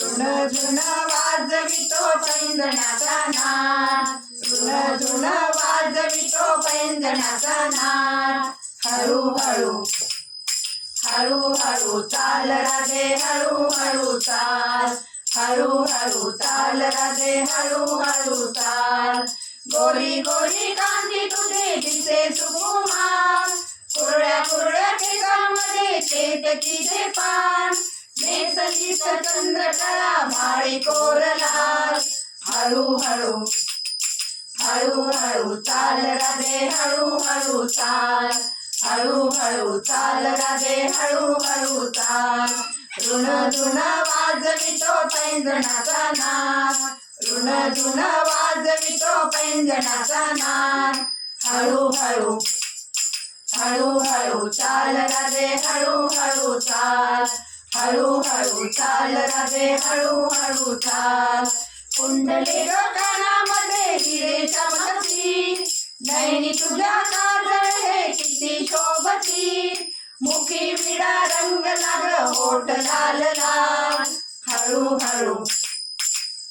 झुण झुण वाजवितो पैंजणाचा नाद, झुण झुण वाजवितो पैंजणाचा नाद. हळूहळू हळूहळू चाल राधे हळूहळू चाल, हळूहळू चाल राधे हळूहळू चाल. गोरी गोरी कांती तुझे दिसे सुकुमार, कुरळ्या कुरळ्या केसांमध्ये केतकीचे पान. नेसलीस चंद्रकला माळी कोरलाल. हळूहळू हळूहळू चाल राधे हळूहळू चाल, हळूहळू चाल राधे हळूहळू चाल. ऋण झुण वाजवितो पैंजणाचा नाद, ऋण झुण वाजवितो पैंजणाचा नाद. हळूहळू हळूहळू चाल राधे हळूहळू चाल, हळूहळू चाल राधे हळूहळू चाल. कुंडली कानामध्ये हिरे चमकती, नैनी तुझ्या काजळ हे किती शोभती. मुखी विडा रंग लाग होठ लाल लाल. हळूहळू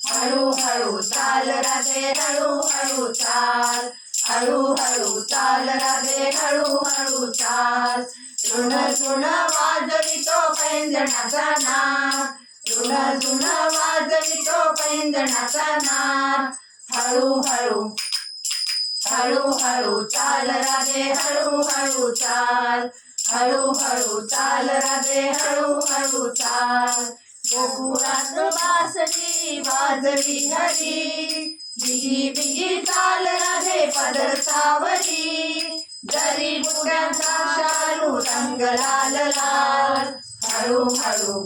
हळूहळू चाल राधे हळूहळू चाल, हळूहळू चाल राधे हळूहळू चाल. ऋण झुण वाजवितो पैंजणाचा नाद, ऋण झुण वाजवितो पैंजणाचा नाद. हळूहळू हळूहळू चाल राधे हळूहळू चाल, हळूहळू चाल राधे हळूहळू चाल. गोकुळात बासरी वाजवी हरी, बिगी बिगी चाल राधे पदर सावरी. जरी बुड्यांचा शालू रंग लाल लाल. हळूहळू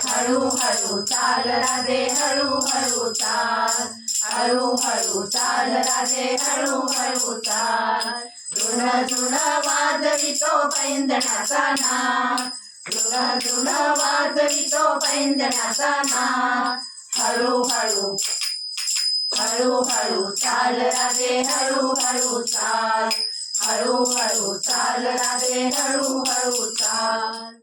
हळूहळू चाल राधे हळूहळू चाल, हळूहळू चाल राधे हळूहळू चाल. ऋण झुण वाजवितो पैंजणाचा नाद, ऋण झुण वाजवितो पैंजणाचा नाद. हळूहळू हळूहळू चाल राधे हळूहळू चाल, हळूहळू चाल राधे हळूहळू चाल.